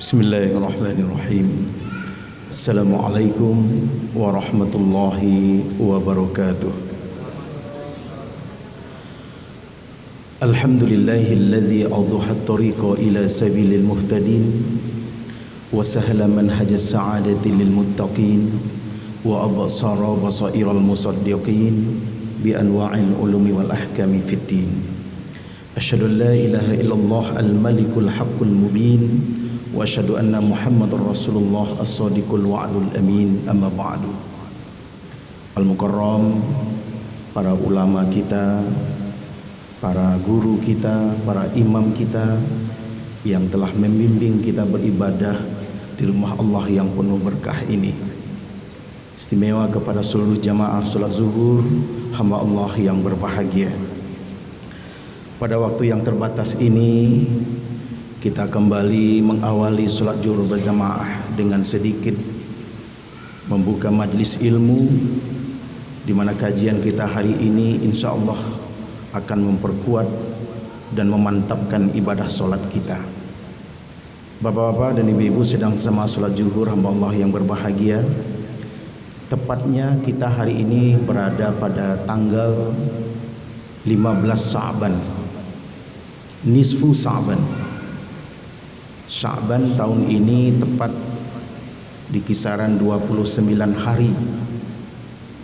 Bismillahirrahmanirrahim. Assalamualaikum warahmatullahi wabarakatuh. Alhamdulillahilladzi awdaha at-tariqa ila sabilil muhtadin wa sahhala manhajas sa'adati lil muttaqin wa absara basairal musaddiqin bi anwa'il ulumi wal ahkami fid din. Asyhadu an la ilaha illallah al-malikul haqqul mubin wa asyhadu anna Muhammadar Rasulullah as-sadiqul wa'dul amin. Amma ba'du. Al-Mukarram, para ulama kita, para guru kita, para imam kita yang telah membimbing kita beribadah di rumah Allah yang penuh berkah ini. Istimewa kepada seluruh jamaah salat zuhur hamba Allah yang berbahagia. Pada waktu yang terbatas ini kita kembali mengawali sholat zuhur berjamaah dengan sedikit membuka majlis ilmu, di mana kajian kita hari ini insya Allah akan memperkuat dan memantapkan ibadah sholat kita. Bapak-bapak dan ibu-ibu sedang sama sholat zuhur hamba Allah yang berbahagia. Tepatnya kita hari ini berada pada tanggal 15 Sya'ban, nisfu Sya'ban. Sya'ban tahun ini tepat di kisaran 29 hari.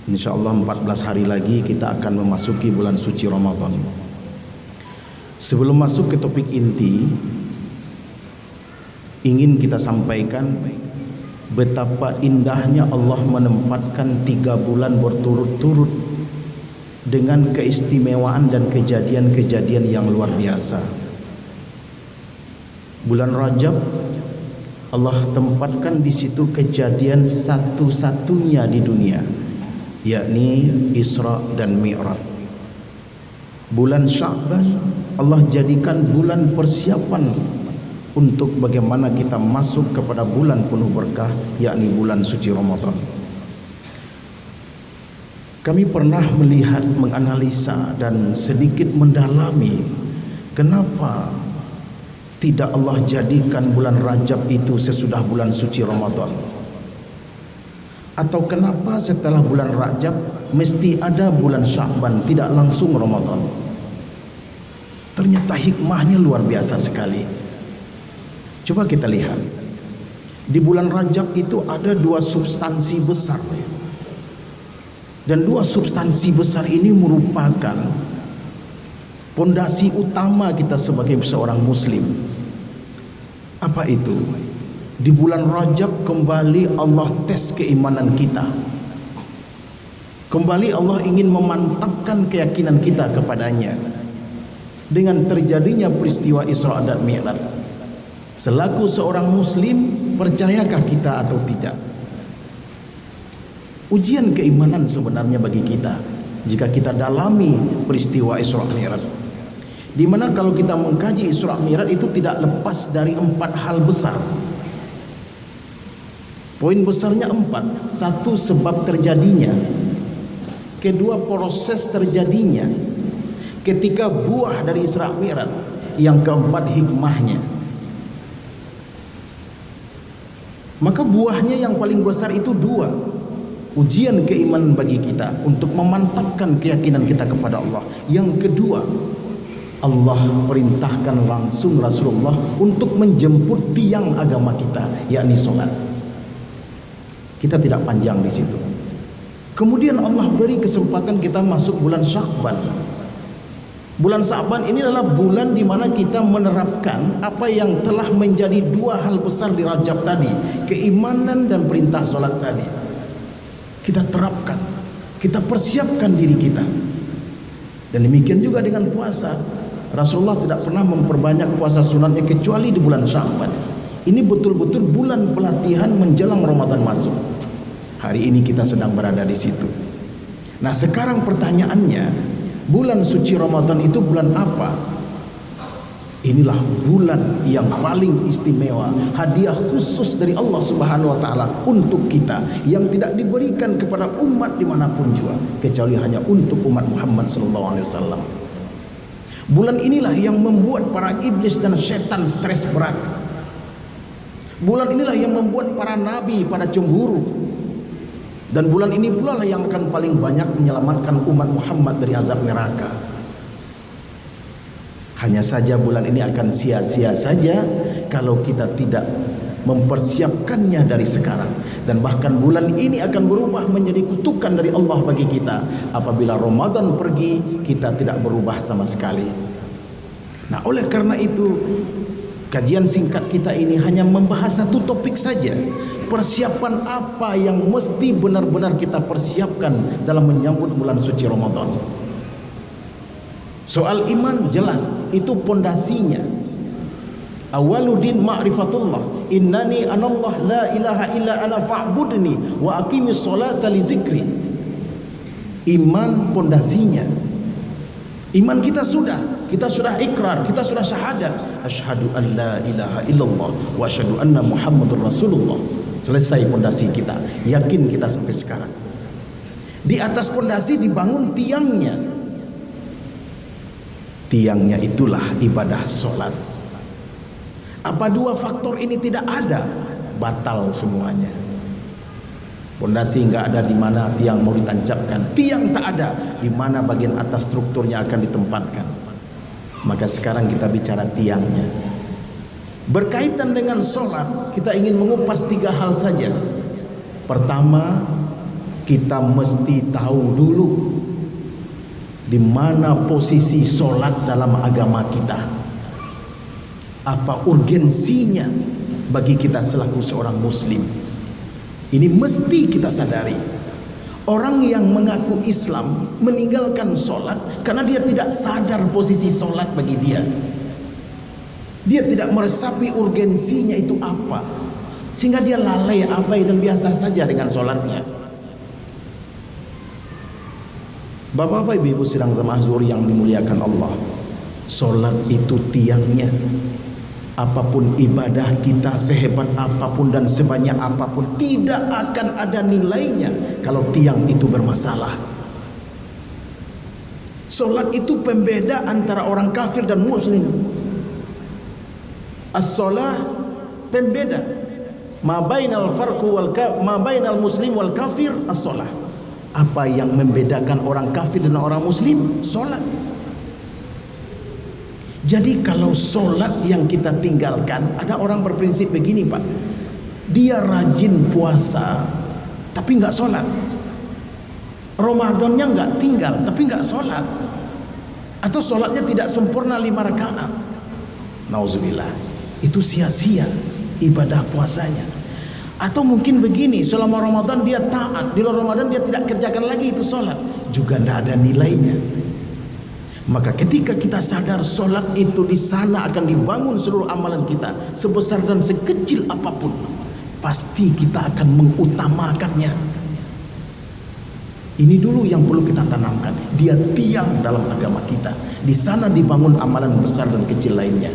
InsyaAllah 14 hari lagi kita akan memasuki bulan suci Ramadan. Sebelum masuk ke topik inti, ingin kita sampaikan betapa indahnya Allah menempatkan 3 bulan berturut-turut dengan keistimewaan dan kejadian-kejadian yang luar biasa. Bulan Rajab Allah tempatkan di situ kejadian satu-satunya di dunia, yakni Isra dan Mi'raj. Bulan Sya'ban Allah jadikan bulan persiapan untuk bagaimana kita masuk kepada bulan penuh berkah, yakni bulan suci Ramadan. Kami pernah melihat, menganalisa dan sedikit mendalami kenapa tidak Allah jadikan bulan Rajab itu sesudah bulan suci Ramadan, atau kenapa setelah bulan Rajab mesti ada bulan Sya'ban, tidak langsung Ramadan. Ternyata hikmahnya luar biasa sekali. Coba kita lihat, di bulan Rajab itu ada 2 substansi besar, dan 2 substansi besar ini merupakan pondasi utama kita sebagai seorang muslim. Apa itu? Di bulan Rajab kembali Allah tes keimanan kita. Kembali Allah ingin memantapkan keyakinan kita kepadanya dengan terjadinya peristiwa Isra dan Mi'raj. Selaku seorang muslim, percayakah kita atau tidak? Ujian keimanan sebenarnya bagi kita jika kita dalami peristiwa Isra Mi'raj, di mana kalau kita mengkaji Isra Mi'raj itu tidak lepas dari 4 hal besar. Poin besarnya 4. 1, sebab terjadinya. Kedua, proses terjadinya. Ketiga, buah dari Isra Mi'raj. Yang keempat, hikmahnya. Maka buahnya yang paling besar itu 2. Ujian keimanan bagi kita untuk memantapkan keyakinan kita kepada Allah. Yang kedua, Allah perintahkan langsung Rasulullah untuk menjemput tiang agama kita, yakni sholat. Kita tidak panjang di situ. Kemudian Allah beri kesempatan kita masuk bulan Sya'ban. Bulan Sya'ban ini adalah bulan di mana kita menerapkan apa yang telah menjadi 2 hal besar di Rajab tadi, keimanan dan perintah sholat tadi. Kita terapkan, kita persiapkan diri kita. Dan demikian juga dengan puasa. Rasulullah tidak pernah memperbanyak puasa sunatnya kecuali di bulan Sya'ban. Ini betul-betul bulan pelatihan menjelang Ramadan masuk. Hari ini kita sedang berada di situ. Nah, sekarang pertanyaannya, bulan suci Ramadan itu bulan apa? Inilah bulan yang paling istimewa, hadiah khusus dari Allah Subhanahu wa taala untuk kita yang tidak diberikan kepada umat dimanapun juga, kecuali hanya untuk umat Muhammad sallallahu alaihi wasallam. Bulan inilah yang membuat para iblis dan setan stres berat. Bulan inilah yang membuat para nabi pada cemburu. Dan bulan ini pula lah yang akan paling banyak menyelamatkan umat Muhammad dari azab neraka. Hanya saja bulan ini akan sia-sia saja kalau kita tidak mempersiapkannya dari sekarang. Dan bahkan bulan ini akan berubah menjadi kutukan dari Allah bagi kita apabila Ramadan pergi, kita tidak berubah sama sekali. Nah, oleh karena itu kajian singkat kita ini hanya membahas satu topik saja. Persiapan apa yang mesti benar-benar kita persiapkan dalam menyambut bulan suci Ramadan. Soal iman jelas, itu pondasinya. Awaludin ma'rifatullah, innani anallah la ilaha illa ana fa'budni wa aqimis sholata li zikri. Iman pondasinya. Iman kita sudah ikrar, kita sudah syahadat, asyhadu an la ilaha illallah wa asyhadu anna muhammadur rasulullah. Selesai pondasi kita, yakin kita sampai sekarang. Di atas pondasi dibangun tiangnya. Tiangnya itulah ibadah sholat. Apa dua faktor ini tidak ada, batal semuanya. Pondasi enggak ada, di mana tiang mau ditancapkan. Tiang tak ada, di mana bagian atas strukturnya akan ditempatkan. Maka sekarang kita bicara tiangnya. Berkaitan dengan sholat, kita ingin mengupas 3 hal saja. Pertama, kita mesti tahu dulu di mana posisi sholat dalam agama kita. Apa urgensinya bagi kita selaku seorang muslim. Ini mesti kita sadari. Orang yang mengaku Islam meninggalkan sholat karena dia tidak sadar posisi sholat bagi dia. Dia tidak meresapi urgensinya itu apa, sehingga dia lalai, abai dan biasa saja dengan sholatnya. Bapak-bapak, ibu-ibu sidang jamaah zuhur yang dimuliakan Allah, sholat itu tiangnya. Apapun ibadah kita, sehebat apapun dan sebanyak apapun, tidak akan ada nilainya kalau tiang itu bermasalah. Sholat itu pembeda antara orang kafir dan muslim. As-sholah pembeda. Ma bainal muslim wal kafir as-sholah. Apa yang membedakan orang kafir dan orang muslim? Sholat. Jadi kalau sholat yang kita tinggalkan, ada orang berprinsip begini Pak, dia rajin puasa tapi nggak sholat, Ramadannya nggak tinggal tapi nggak sholat, atau sholatnya tidak sempurna 5 rakaat. Nauzubillah, itu sia-sia ibadah puasanya. Atau mungkin begini, selama Ramadan dia taat, di luar Ramadan dia tidak kerjakan lagi itu sholat, juga tidak ada nilainya. Maka ketika kita sadar sholat itu di sana akan dibangun seluruh amalan kita, sebesar dan sekecil apapun, pasti kita akan mengutamakannya. Ini dulu yang perlu kita tanamkan. Dia tiang dalam agama kita. Di sana dibangun amalan besar dan kecil lainnya.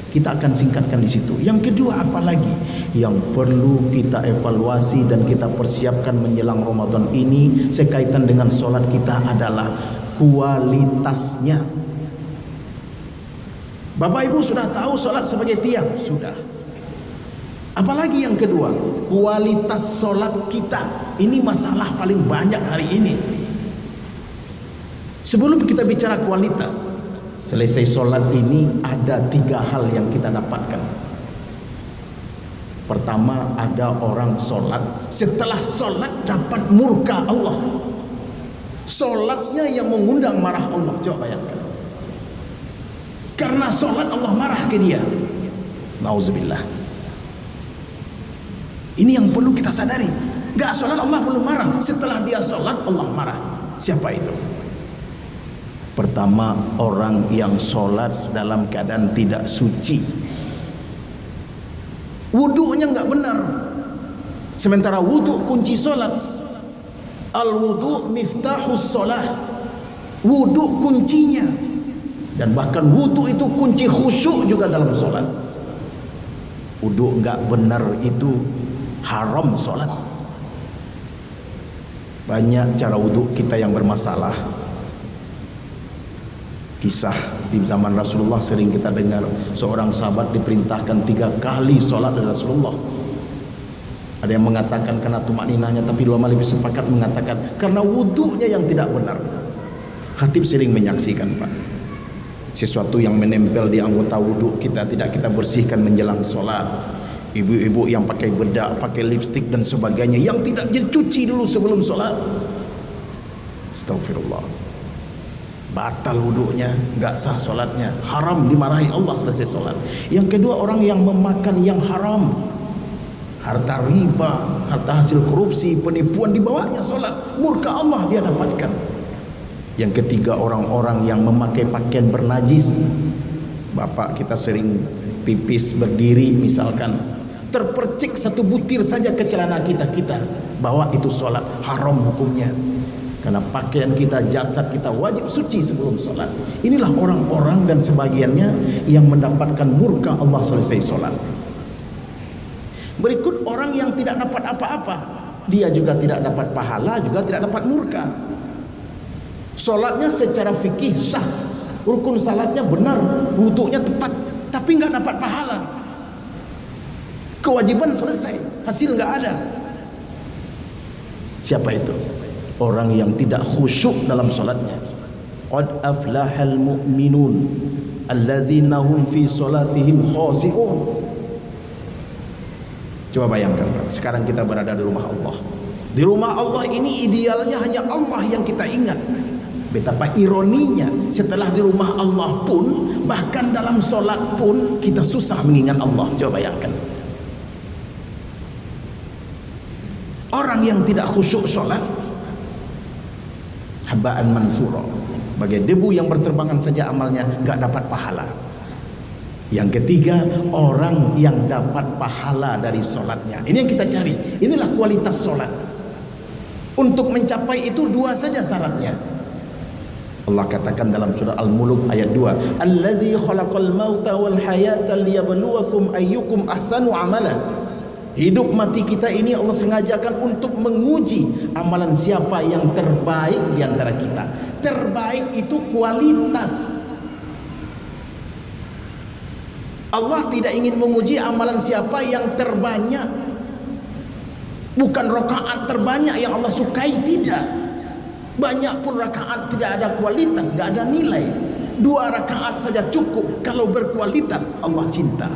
Kita akan singkatkan di situ. Yang kedua, apa lagi yang perlu kita evaluasi dan kita persiapkan menjelang Ramadan ini sekaitan dengan sholat kita adalah kualitasnya. Bapak Ibu sudah tahu sholat sebagai tiang? Sudah. Apalagi yang kedua, kualitas sholat kita. Ini masalah paling banyak hari ini. Sebelum kita bicara kualitas, selesai sholat ini ada 3 hal yang kita dapatkan. Pertama, ada orang sholat, setelah sholat dapat murka Allah. Sholatnya yang mengundang marah Allah. Coba bayangkan, karena sholat Allah marah ke dia. Nauzubillah. Ini yang perlu kita sadari. Gak sholat Allah belum marah, setelah dia sholat Allah marah. Siapa itu? Pertama, orang yang sholat dalam keadaan tidak suci. Wudunya gak benar, sementara wudu kunci sholat. Al-wudu miftahus sholat. Wudu kuncinya. Dan bahkan wudu itu kunci khusyuk juga dalam sholat. Wudu enggak benar itu haram sholat. Banyak cara wudu kita yang bermasalah. Kisah di zaman Rasulullah sering kita dengar, seorang sahabat diperintahkan 3 kali sholat dari Rasulullah. Ada yang mengatakan karena tumakninahnya, tapi ulama lebih sepakat mengatakan karena wudunya yang tidak benar. Khatib sering menyaksikan, Pak, sesuatu yang menempel di anggota wudu kita tidak kita bersihkan menjelang sholat. Ibu-ibu yang pakai bedak, pakai lipstik dan sebagainya, yang tidak dicuci dulu sebelum sholat. Astagfirullah, batal wudunya, nggak sah sholatnya, haram, dimarahi Allah selesai sholat. Yang kedua, orang yang memakan yang haram, harta riba, harta hasil korupsi, penipuan, dibawanya sholat, murka Allah dia dapatkan. Yang ketiga, orang-orang yang memakai pakaian bernajis. Bapak kita sering pipis berdiri misalkan, terpercik 1 butir saja ke celana kita bawa itu sholat, haram hukumnya. Karena pakaian kita, jasad kita wajib suci sebelum sholat. Inilah orang-orang dan sebagiannya yang mendapatkan murka Allah selesai sholat. Berikut orang yang tidak dapat apa-apa, dia juga tidak dapat pahala, juga tidak dapat murka. Sholatnya secara fikih sah, rukun salatnya benar, wudunya tepat, tapi nggak dapat pahala. Kewajiban selesai, hasil nggak ada. Siapa itu? Orang yang tidak khusyuk dalam sholatnya. Qad aflahal mu'minun alladzina hum fi sholatihim khashi'un. Coba bayangkan, Pak, sekarang kita berada di rumah Allah. Di rumah Allah ini idealnya hanya Allah yang kita ingat. Betapa ironinya, setelah di rumah Allah pun, bahkan dalam sholat pun kita susah mengingat Allah. Coba bayangkan. Orang yang tidak khusyuk sholat, haba'an mansura, bagai debu yang berterbangan saja amalnya, gak dapat pahala. Yang ketiga, orang yang dapat pahala dari sholatnya. Ini yang kita cari. Inilah kualitas sholat. Untuk mencapai itu 2 saja syaratnya. Allah katakan dalam surah Al-Mulk ayat 2, Alladzi khalaqal mauta wal hayata liyabluwakum ayyukum ahsanu amala. Hidup mati kita ini Allah sengajakan untuk menguji amalan siapa yang terbaik di antara kita. Terbaik itu kualitas. Allah tidak ingin menguji amalan siapa yang terbanyak. Bukan rakaat terbanyak yang Allah sukai, tidak. Banyak pun rakaat tidak ada kualitas, tidak ada nilai. 2 rakaat saja cukup. Kalau berkualitas Allah cinta.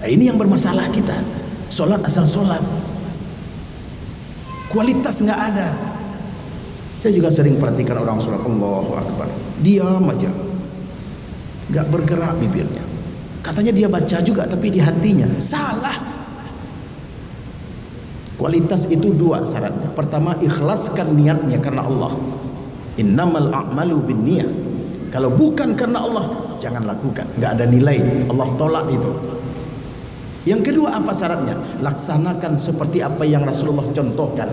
Nah, ini yang bermasalah kita. Sholat asal sholat, kualitas nggak ada. Saya juga sering perhatikan orang sholat, Allahu Akbar, diam aja, gak bergerak bibirnya. Katanya dia baca juga, tapi di hatinya salah. Kualitas itu 2 syaratnya. Pertama, ikhlaskan niatnya karena Allah. Innamal a'malu binniyah. Kalau bukan karena Allah, jangan lakukan, gak ada nilai. Allah tolak itu. Yang kedua, apa syaratnya? Laksanakan seperti apa yang Rasulullah contohkan.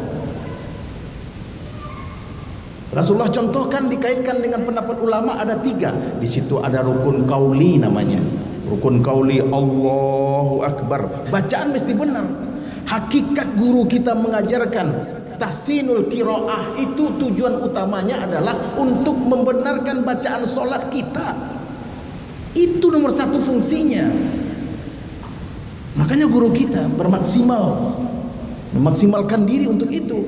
Rasulullah contohkan dikaitkan dengan pendapat ulama ada 3. Di situ ada rukun qauli namanya. Rukun qauli, Allahu Akbar. Bacaan mesti benar. Hakikat guru kita mengajarkan tahsinul qiraah itu tujuan utamanya adalah untuk membenarkan bacaan solat kita. Itu nomor 1 fungsinya. Makanya guru kita memaksimalkan diri untuk itu.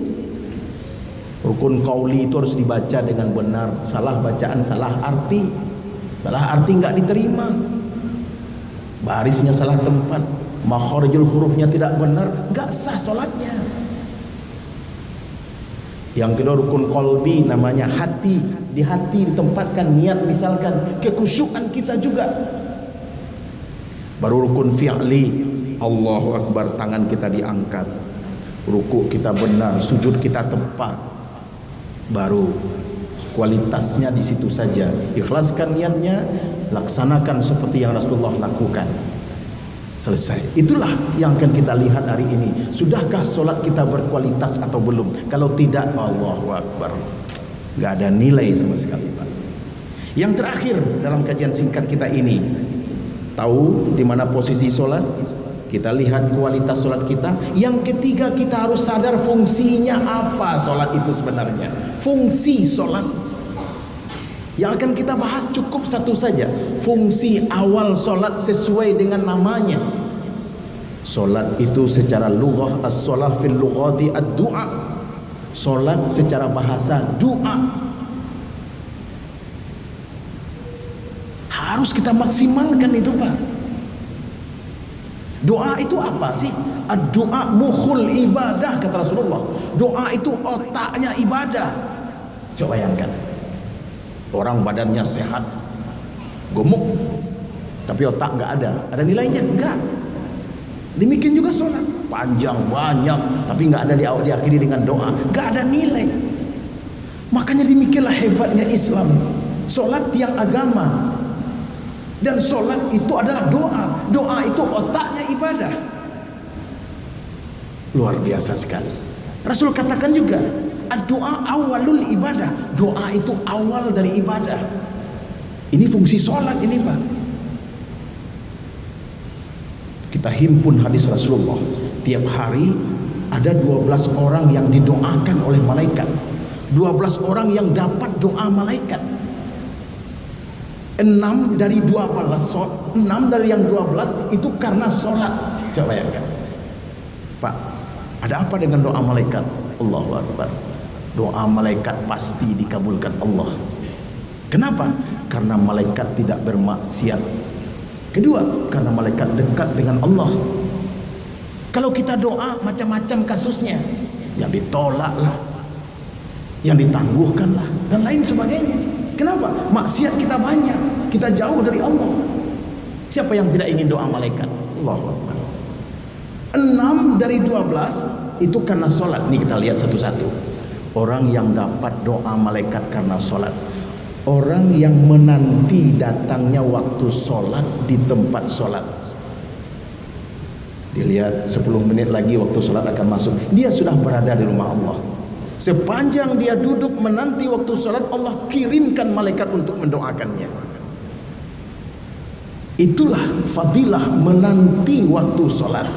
Rukun qauli itu harus dibaca dengan benar. Salah bacaan, salah arti nggak diterima. Barisnya salah tempat, makharijul hurufnya tidak benar, nggak sah sholatnya. Yang kedua, rukun qalbi namanya hati. Di hati ditempatkan niat, misalkan kekhusyukan kita juga. Baru rukun fi'li, Allahu Akbar, tangan kita diangkat, ruku kita benar, sujud kita tepat. Baru kualitasnya di situ saja. Ikhlaskan niatnya, laksanakan seperti yang Rasulullah lakukan. Selesai. Itulah yang akan kita lihat hari ini. Sudahkah sholat kita berkualitas atau belum? Kalau tidak, Allahu Akbar, gak ada nilai sama sekali, Pak. Yang terakhir dalam kajian singkat kita ini, tahu di mana posisi sholat? Kita lihat kualitas sholat kita. Yang ketiga, kita harus sadar fungsinya apa sholat itu sebenarnya. Fungsi sholat. Yang akan kita bahas cukup satu saja, fungsi awal solat sesuai dengan namanya. Solat itu secara lughah, as-shalah fil lughati ad-du'a. Solat secara bahasa doa. Harus kita maksimalkan itu, Pak. Doa itu apa sih? Ad-du'a mukhul ibadah, kata Rasulullah. Doa itu otaknya ibadah. Coba bayangkan, orang badannya sehat, gemuk, tapi otak nggak ada nilainya? Enggak. Demikian juga sholat, panjang banyak, tapi nggak ada diakhiri dengan doa, nggak ada nilai. Makanya demikianlah hebatnya Islam. Sholat tiang agama, dan sholat itu adalah doa. Doa itu otaknya ibadah. Luar biasa sekali. Rasul katakan juga, doa awalul ibadah. Doa itu awal dari ibadah. Ini fungsi sholat ini, Pak. Kita himpun hadis Rasulullah. Tiap hari ada 12 orang yang didoakan oleh malaikat. 12 orang yang dapat doa malaikat. 6 dari 12, 6 dari yang 12 itu karena sholat. Coba bayangkan, Pak, ada apa dengan doa malaikat? Allahu Akbar. Doa malaikat pasti dikabulkan Allah. Kenapa? Karena malaikat tidak bermaksiat. Kedua, karena malaikat dekat dengan Allah. Kalau kita doa macam-macam kasusnya, yang ditolak lah, yang ditangguhkan lah, dan lain sebagainya. Kenapa? Maksiat kita banyak, kita jauh dari Allah. Siapa yang tidak ingin doa malaikat? Allahu Akbar. 6 dari 12 itu karena sholat. Ini kita lihat satu-satu. Orang yang dapat doa malaikat karena sholat, orang yang menanti datangnya waktu sholat di tempat sholat. Dilihat 10 menit lagi waktu sholat akan masuk, dia sudah berada di rumah Allah. Sepanjang dia duduk menanti waktu sholat, Allah kirimkan malaikat untuk mendoakannya. Itulah fadilah menanti waktu sholat.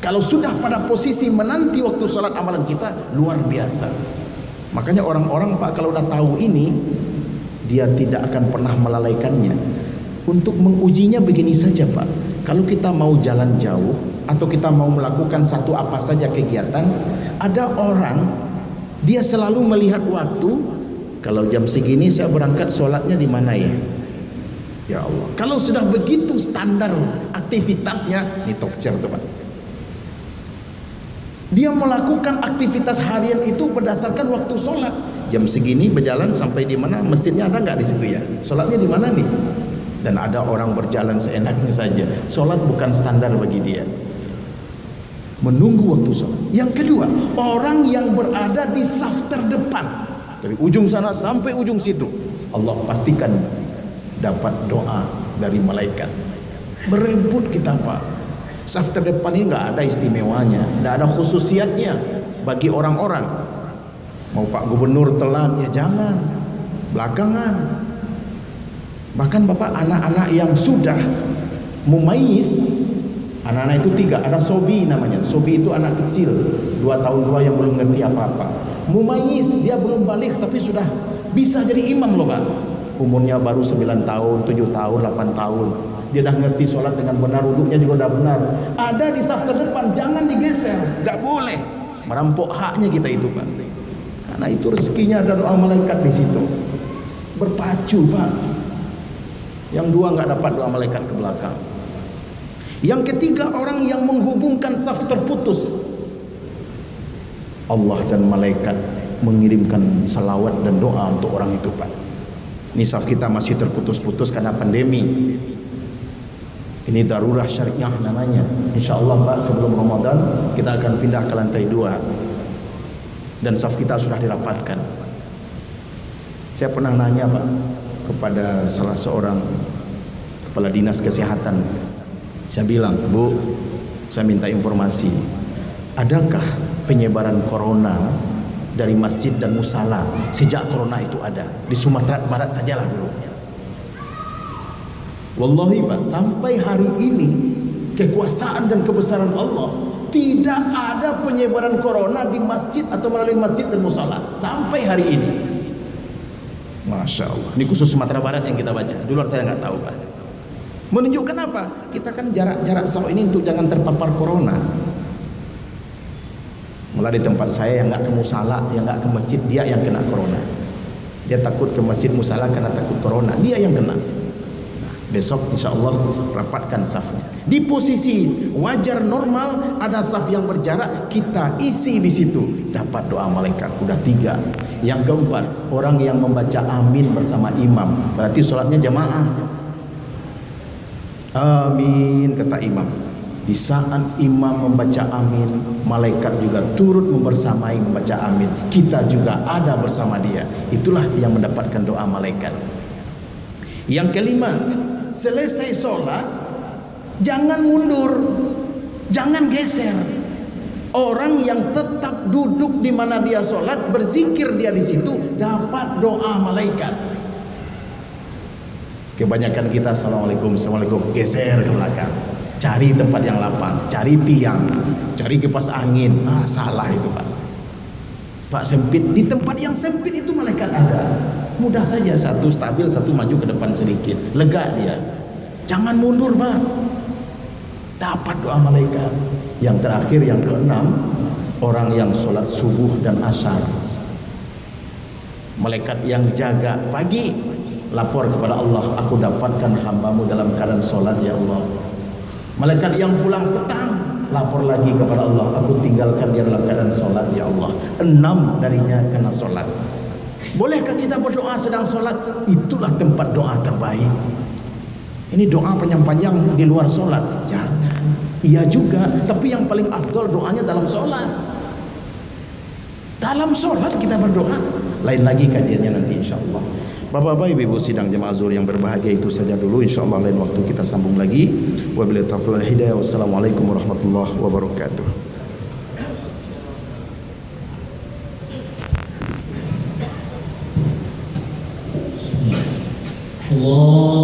Kalau sudah pada posisi menanti waktu sholat, amalan kita luar biasa. Makanya orang-orang, Pak, kalau udah tahu ini, dia tidak akan pernah melalaikannya. Untuk mengujinya begini saja, Pak. Kalau kita mau jalan jauh atau kita mau melakukan satu apa saja kegiatan, ada orang dia selalu melihat waktu. Kalau jam segini saya berangkat, sholatnya di mana ya? Ya Allah. Kalau sudah begitu standar aktivitasnya, ini top chair tuh, Pak. Dia melakukan aktivitas harian itu berdasarkan waktu sholat. Jam segini berjalan sampai di mana? Masjidnya ada nggak di situ ya? Sholatnya di mana nih? Dan ada orang berjalan seenaknya saja. Sholat bukan standar bagi dia. Menunggu waktu sholat. Yang kedua, orang yang berada di saf terdepan, dari ujung sana sampai ujung situ, Allah pastikan dapat doa dari malaikat. Berebut kita, Pak. Saf terdepan ini nggak ada istimewanya, nggak ada khususiatnya bagi orang-orang. Mau Pak Gubernur telat, ya jangan, belakangan. Bahkan Bapak, anak-anak yang sudah mumayyiz, anak-anak itu 3, ada sobi namanya. Sobi itu anak kecil, 2 tahun 2 yang belum ngerti apa-apa. Mumayyiz, dia belum balik tapi sudah bisa jadi imam loh, Pak. Umurnya baru 9 tahun, 7 tahun, 8 tahun. Dia dah ngerti sholat dengan benar, wuduknya juga dah benar. Ada di saf terdepan, jangan digeser, nggak boleh merampok haknya kita itu, Pak. Karena itu rezekinya ada doa malaikat di situ. Berpacu, Pak. Yang 2 nggak dapat doa malaikat ke belakang. Yang ketiga, orang yang menghubungkan saf terputus. Allah dan malaikat mengirimkan salawat dan doa untuk orang itu, Pak. Ini saf kita masih terputus-putus karena pandemi. Ini darurah syariah namanya. Insya Allah, Pak, sebelum Ramadan kita akan pindah ke lantai 2 dan saf kita sudah dirapatkan. Saya pernah nanya, Pak, kepada salah seorang kepala dinas kesehatan. Saya bilang, Bu, saya minta informasi, adakah penyebaran corona dari masjid dan musala sejak corona itu ada? Di Sumatera Barat sajalah dulu. Wallahi, Pak, sampai hari ini kekuasaan dan kebesaran Allah, tidak ada penyebaran corona di masjid atau melalui masjid dan musala sampai hari ini. Masya Allah. Ini khusus Sumatera Barat yang kita baca. Di luar saya nggak tahu Pak. Menunjukkan apa? Kita kan jarak sawah ini untuk jangan terpapar corona. Mulai di tempat saya yang nggak ke musala, yang nggak ke masjid, dia yang kena corona. Dia takut ke masjid musala karena takut corona. Dia yang kena. Nah, besok insya Allah rapatkan safnya. Di posisi wajar normal ada saf yang berjarak, kita isi di situ. Dapat doa malaikat. Udah 3. Yang keempat, orang yang membaca amin bersama imam. Berarti sholatnya jamaah. Amin kata imam. Di saat imam membaca amin, malaikat juga turut membersamai membaca amin. Kita juga ada bersama dia. Itulah yang mendapatkan doa malaikat. Yang kelima, selesai sholat jangan mundur, jangan geser. Orang yang tetap duduk di mana dia sholat, berzikir dia di situ, dapat doa malaikat. Kebanyakan kita assalamualaikum, assalamualaikum, geser ke belakang. Cari tempat yang lapang, cari tiang, cari kipas angin. Salah itu Pak. Pak sempit, di tempat yang sempit itu malaikat ada. Mudah saja, satu stabil, satu maju ke depan sedikit. Lega dia. Jangan mundur Pak. Dapat doa malaikat. Yang terakhir, yang keenam, orang yang sholat subuh dan asar. Malaikat yang jaga pagi, lapor kepada Allah, aku dapatkan hambamu dalam keadaan sholat ya Allah. Malaikat yang pulang petang, lapor lagi kepada Allah, aku tinggalkan dia dalam keadaan sholat ya Allah. 6 darinya kena sholat. Bolehkah kita berdoa sedang sholat? Itulah tempat doa terbaik. Ini doa panjang-panjang di luar sholat, jangan. Iya juga, tapi yang paling afdol doanya dalam sholat. Dalam sholat kita berdoa. Lain lagi kajiannya nanti insya Allah. Bapak-bapak, ibu-ibu sidang jemaah zuhur yang berbahagia, itu saja dulu. Insyaallah lain waktu kita sambung lagi. Wabillahi taufiq wal hidayah. Wassalamualaikum warahmatullahi wabarakatuh. Allah